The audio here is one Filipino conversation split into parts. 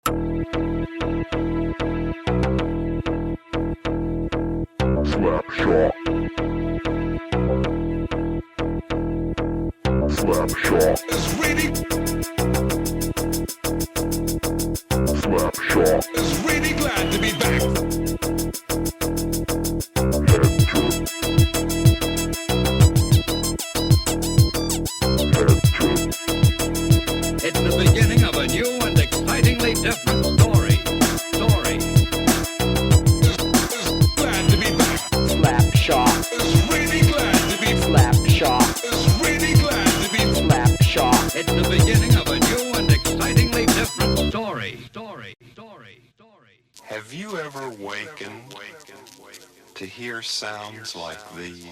Slapshot. Slapshot. It's really, Slapshot. it's really glad to be back. Head trip. Head trip. It's the beginning of a new and excitingly different story. It's glad to be back. Slapshot, It's really glad to be. Slapshot, It's really glad to be. Slapshot. It's the beginning of a new and excitingly different story. Have you ever wakened to hear sounds like these?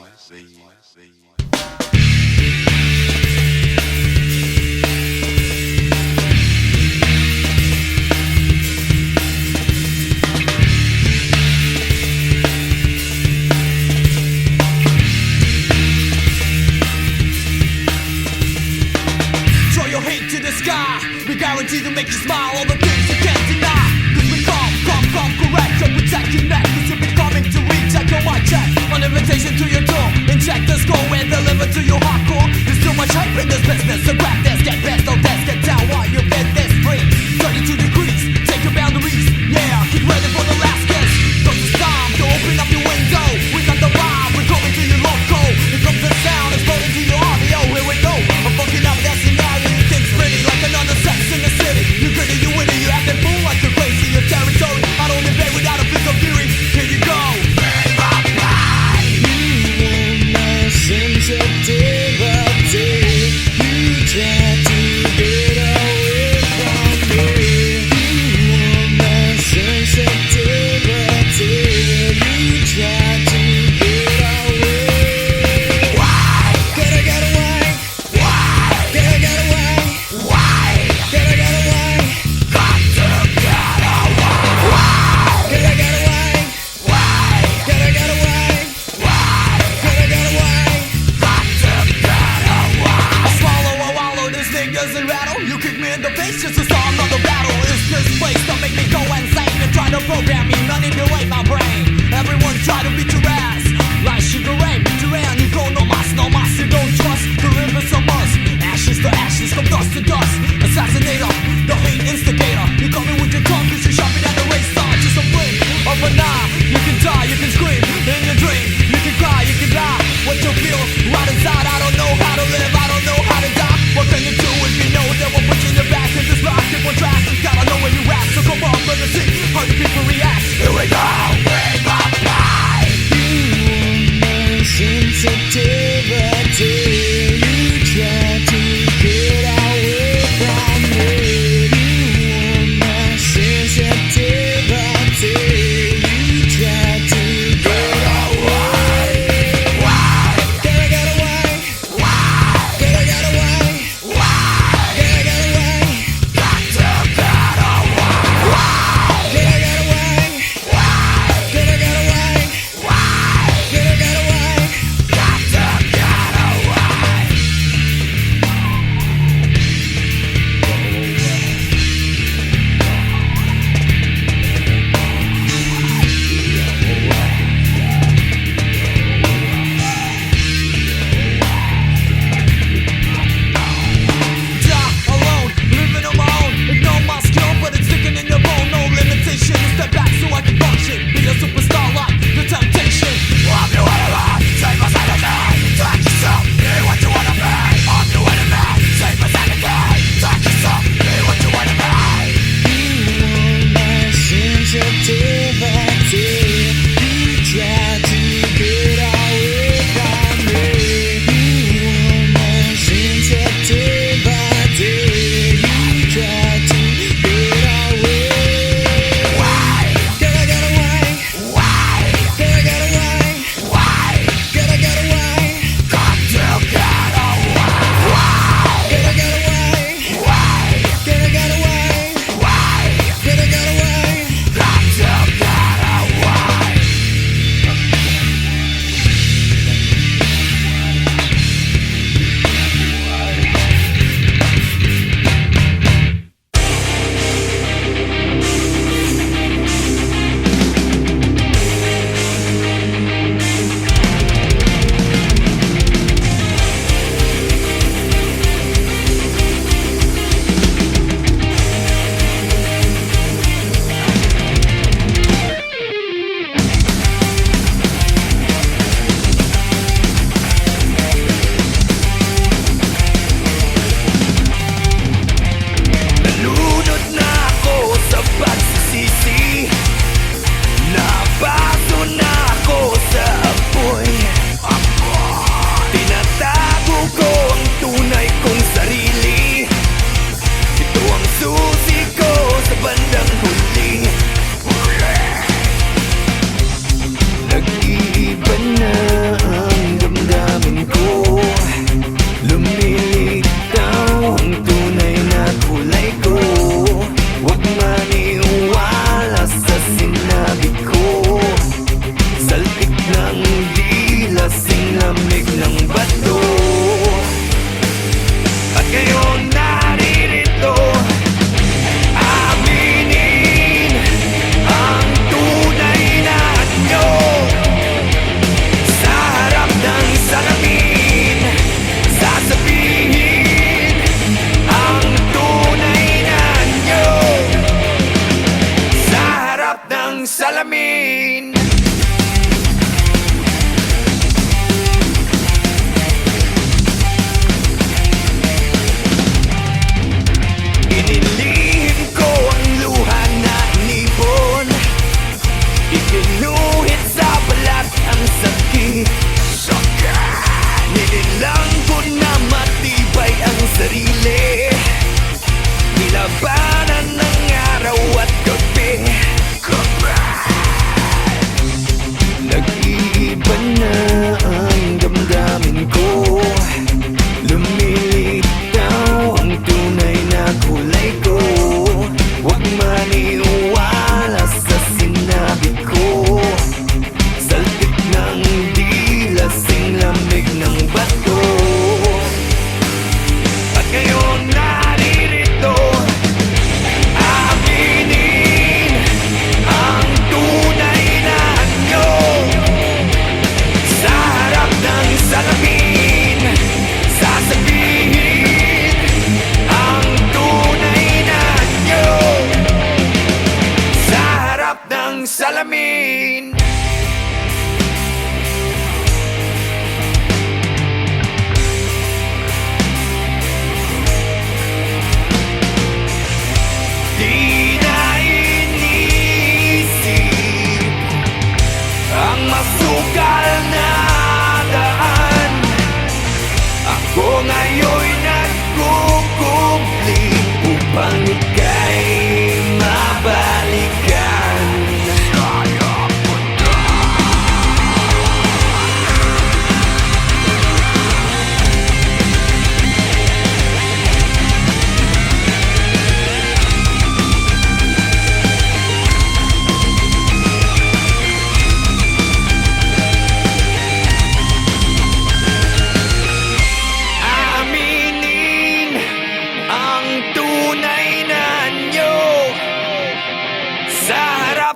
Throw your hate to the sky. We guarantee to make you smile. All the things you can't deny. Cause we come correct. So protect your neck. Cause you'll be coming to recheck your mic check. On invitation to your door. Inject the score and deliver to your hardcore. There's too much hype in this business. So grab this, get best, don't test, get down while you get this free. 32 degrees, take your boundaries. Yeah, get ready for the last kiss. Cause it's time to open up your window. We got the vibe, we're coming to your local. Here comes the sound, exploding to your audio. Here we go, I'm fucking up that scenario. You think it's pretty like another sex in the city. You gritty, you witty, you acting fool like you're crazy. Your territory, I don't invade without a bit of fury. Here you go. Sensitivity, you try to be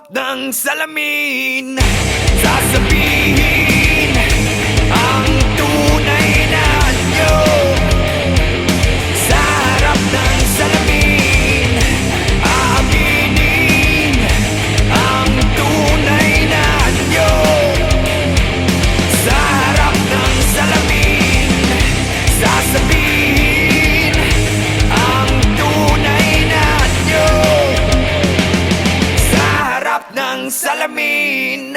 ng salamin, sasabihin ang tunay na anyo. Sa harap ng salamin, aaminin ang tunay na anyo. Sa harap ng salamin, sasabihin ang tunay na anyo. Sa harap ng salamin.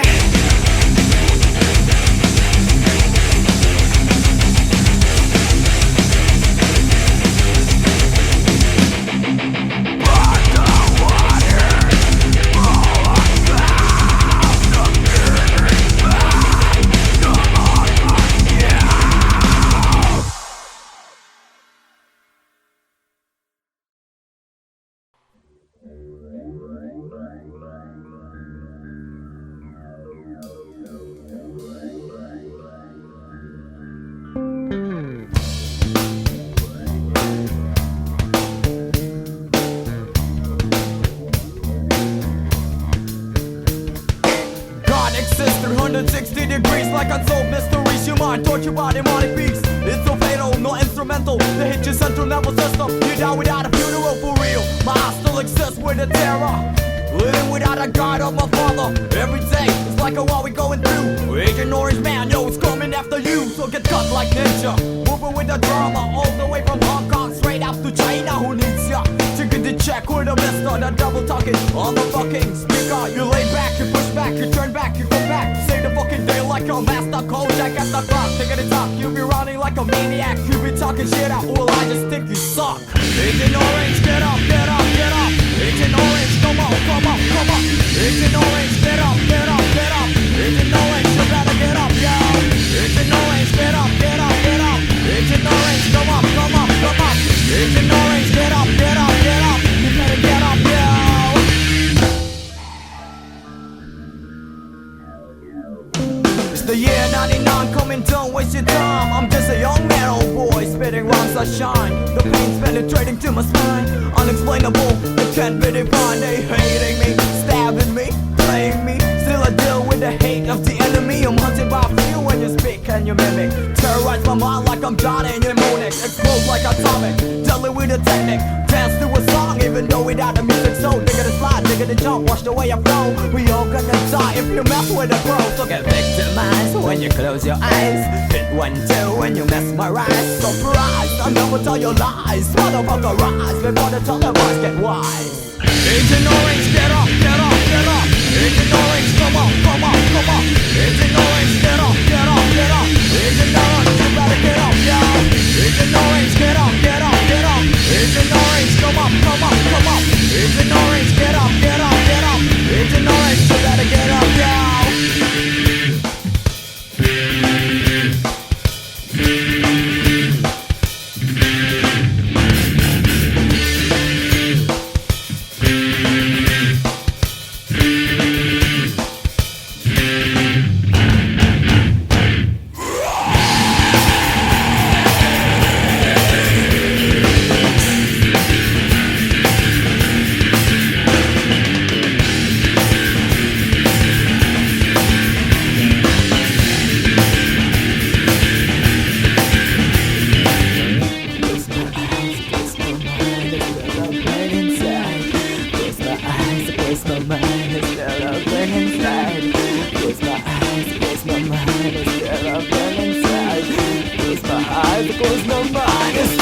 God exists 360 degrees like unsolved mysteries. Your mind tortured by demonic beasts. It's so fatal, no instrumental. They hit your central nervous system. You die without a funeral for real. My heart still exists with a terror. Living without a guide of my father. Every day it's like a war we going through. Agent Orange Man, yo, it's coming after you. So get cut like ninja. Moving with the drama all the way from Hong Kong straight out to China. Who needs ya? Chicken to check with a mister. The double talking on the fucking speaker. You lay back, you push back, you turn back, you come back. Say the fucking day like a master Kojak at the clock. Take it talk, you be running like a maniac. You be talking shit out, well I just think you suck. Agent Orange, get up, get up, get up. Agent Orange, come on, come on, come on. Agent Orange, get up, get up, get up. Agent Orange, you better get up, yo. Agent Orange, get up, get up, get up. Agent Orange, come up, come up, come up. Agent Orange, get up, get up, get up. You better get up, yo. It's the year 99, coming, don't waste your time. I'm just a young man, old boy, spitting rhymes that shine. The pain's penetrating to my spine. Unexplainable, it can't be defined. They hating me, stabbing me, playing me. Still I deal with the hate of the enemy. I'm hunted by few when you speak and you mimic. Terrorize my mind like I'm Johnny Mnemonic. Explode like atomic, deadly with a technique. Dance to a song even though without the music. So digga the slide, digga the jump, watch the way I flow. We all gonna die if you mess with the pro. So get victimized when you close your eyes. Hit 1, 2 when you mesmerize. Surprise, I never tell your lies. Motherfucker rise before the televised get wise. Agent Orange, get up, get up, get up. Agent Orange, come on, come on, come on. Agent Orange, get up, get up, get up. Agent Orange, you better get up, yo. Agent Orange, get up, get up, get up. Agent Orange, come up, come up, come up. Agent Orange, get up, get up, get up. Agent Orange, you better get up, yo. Close my mind, it's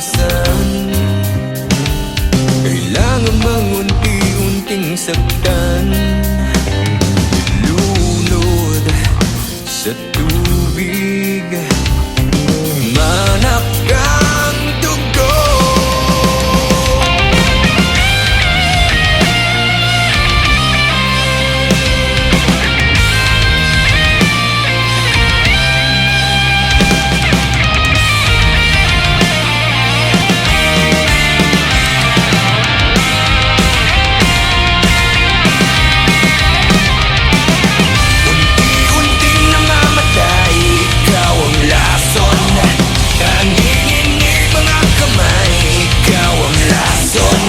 katapusan. Kailangan bang unti-unting saktan, ilunod sa tubig, manak ang dugo. Unti-unting namamatay, ikaw ang lason. Nanginginig mga kamay, ikaw ang lason.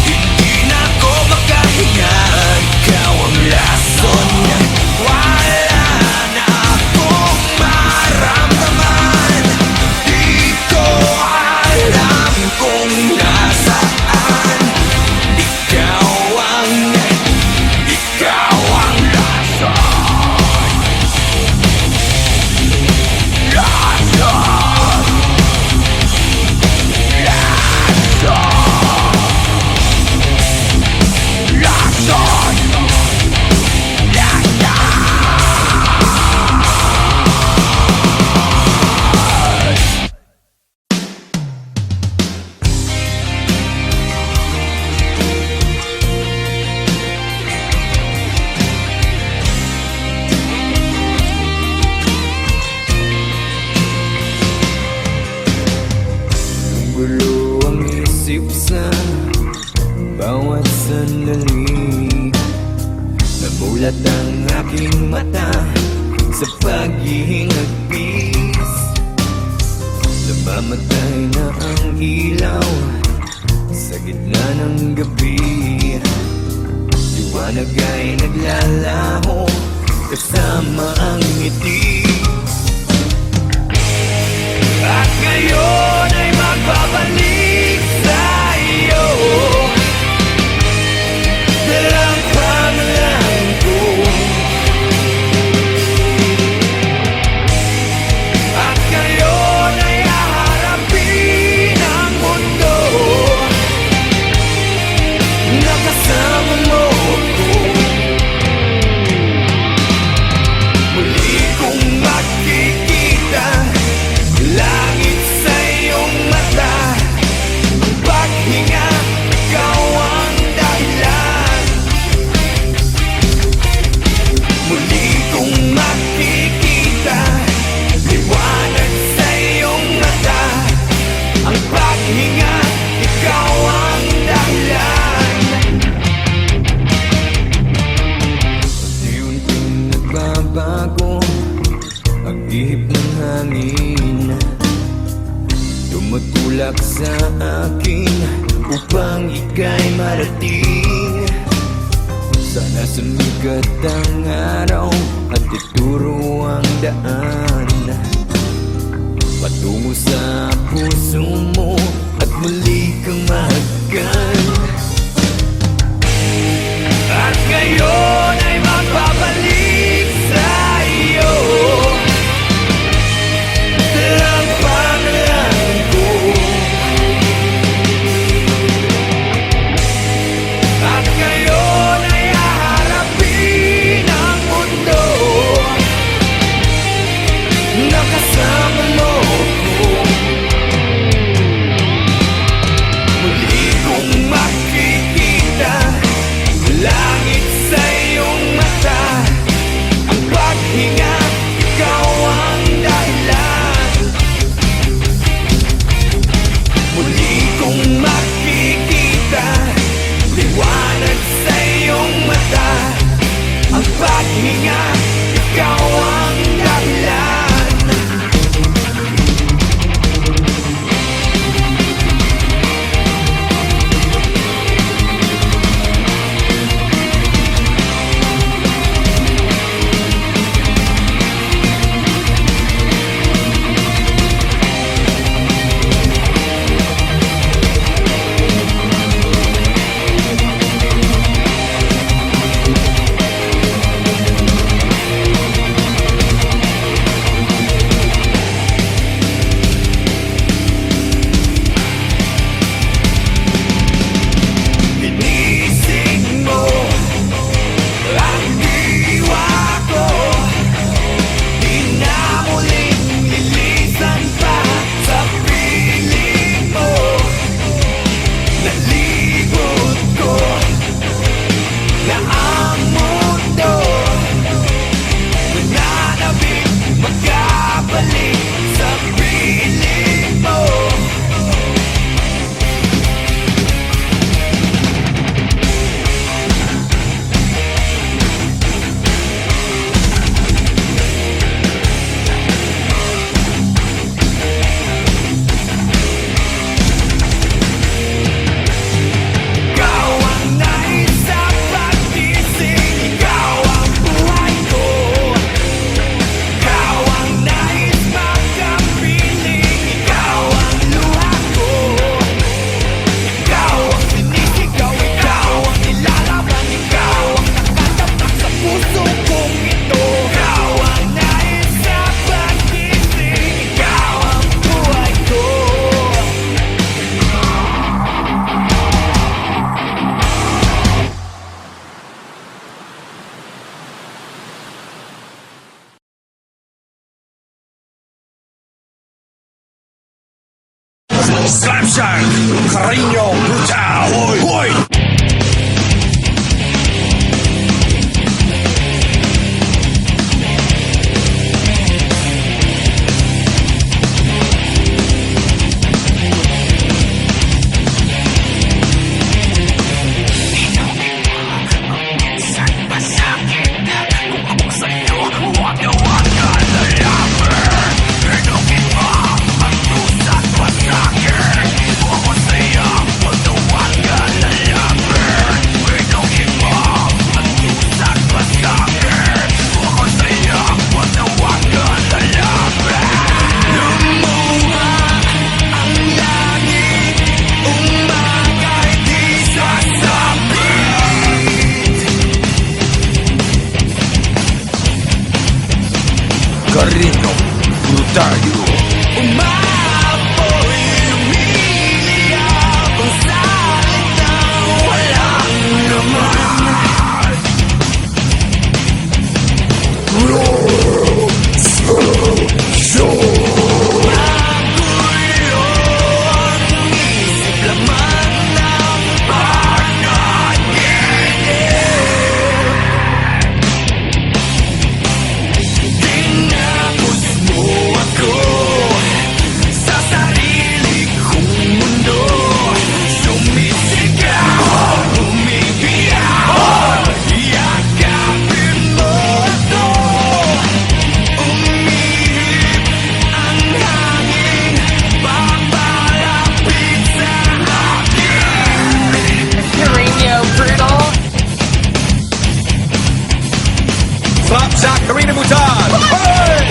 Hindi na ako makahinga, ikaw ang lason. Wala na akong maramdaman, di ko alam kung nasaan. Ikaw ang gulo ang isip sa bawat sandali. Namulat ang aking mata sa paghihingagpis. Namamatay na ang ilaw sa gitna ng gabi. Liwanag ay naglalaho kasama ang ngiti. At ngayon ay magbabalik sa iyo, dalang pangalan ko. At ngayon ay haharapin ang mundo, nakasama mo ko. Muli kong makikita langit sa iyong mata, paghinga, ikaw ang dahilan. Muli kong makikita liwanag sa iyong mata, ang paghinga, ikaw ang dahilan. Unti-unting nagbabago ang ihip ng hangin, tumutulak sa akin upang ika'y marating. Sana sumikat ang araw at ituro ang daan patungo sa puso mo at muli kang mahagkan. At ngayon ay magbabalik sa iyo, dalang pangalan ko. At ngayon ay haharapin ang mundo, nakasama mo ko. Muli kong Busan, Carino Brutal. Hoy! Carino Brutayo. Umapoy, umiiyak ang salitang walang laman. Magulo ang isip, laman ng tinapos mo ako sa sarili kong mundo. Sumisigaw, umiiyak, yakapin mo ako. Umihip ang hangin, papalapit sa akin. Carino Brutal. Slapshot Carino Brutal.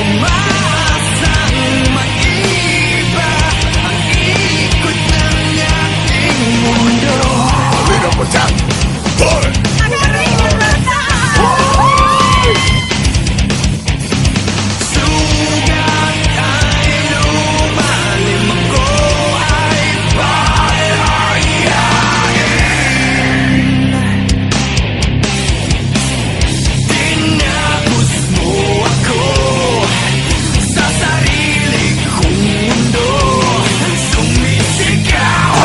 Umaasang mag-iba ang ikot ng ating mundo. Carino Brutal. Hoy! Sugat ay lumalim, ako ay palayain. Tinapos mo ako sa sarili kong mundo. Sumisigaw,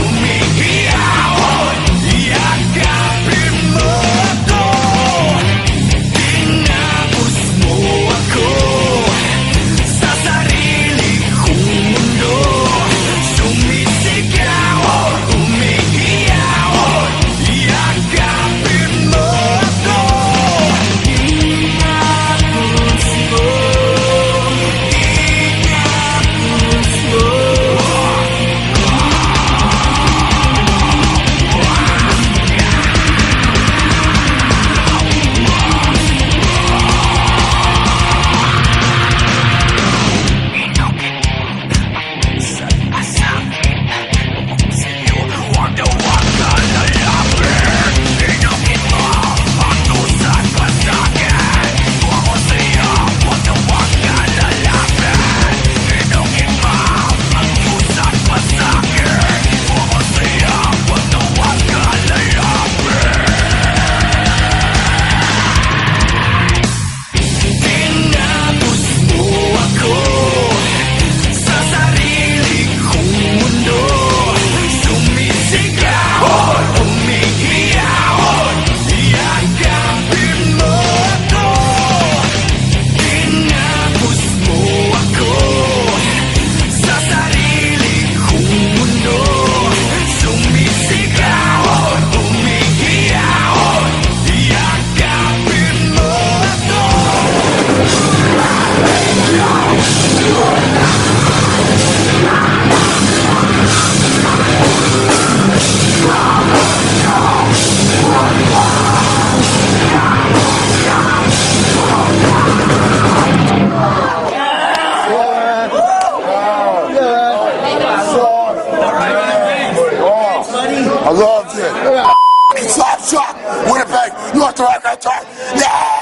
umiiyak, yakapin mo ako. Tinapos mo ako sa sarili kong mundo. Sumisigaw, umiiyak, yakapin mo ako. Tinapos mo, tinapos mo. Tinapos mo ako sa sarili kong mundo. Sumisigaw, umiiyak, yakapin mo ako. Tinapos mo ako sa sarili kong mundo. Sumisigaw, umiiyak, yakapin mo ako. I loved it. Slapshot, Winnipeg, North America. Yeah!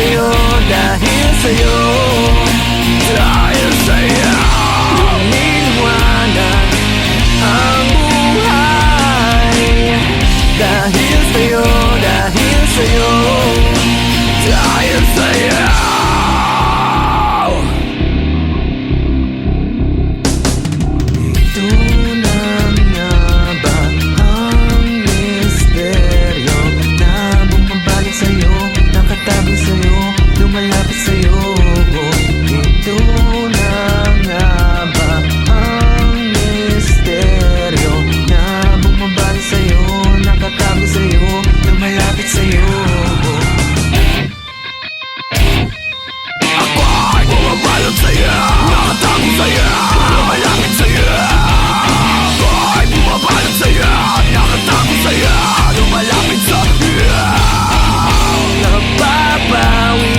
sa'yo, dahil sa'yo, dahil sa'yo liliwanag ang buhay. Dahil sa'yo, dahil sa'yo, dahil sa'yo. Ito na nga ba ang misteryo na bumabalik sa'yo, nakatabi sa'yo, lumalapit sa'yo? Ito na nga ba ang misteryo na bumabalik sa'yo, nakatabi sa'yo, lumalapit sa'yo? Ako ay bumabalik sa'yo, nakatabi sa'yo, lumalapit sa'yo. Ako ay bumabalik sa'yo, nakatabi sa'yo, lumalapit sa'yo. Nababawi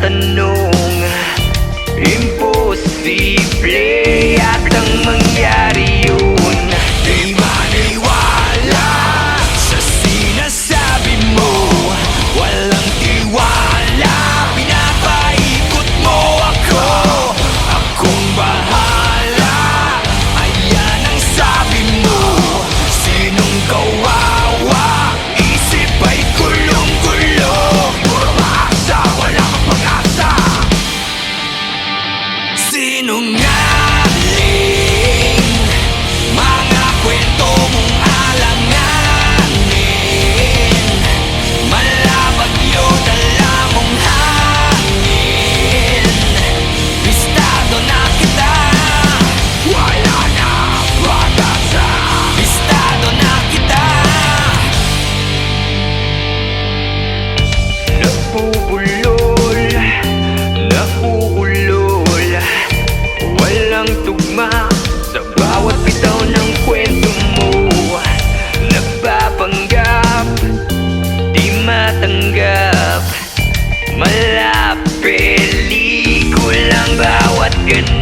tanong, imposible yatang mangyari yun. Di maniwala sa sinasabi mo, walang tiwala, pinapaikot mo ako. Akong bahala, ayan ang sabi mo. Sinong kawawa, isip ay gulong-gulo. Puro maasa, wala kang pag-asa. Sinungaling, mga kwento mong alanganin. Malabagyo, dala mong hangin. Bistado na kita, wala na pag-asa. Bistado na kita. Napupulol, nauulol, walang tugma sa bawat bitaw ng kwento mo. Nagpapanggap, di matanggap, mala pelikulang bawat ganap.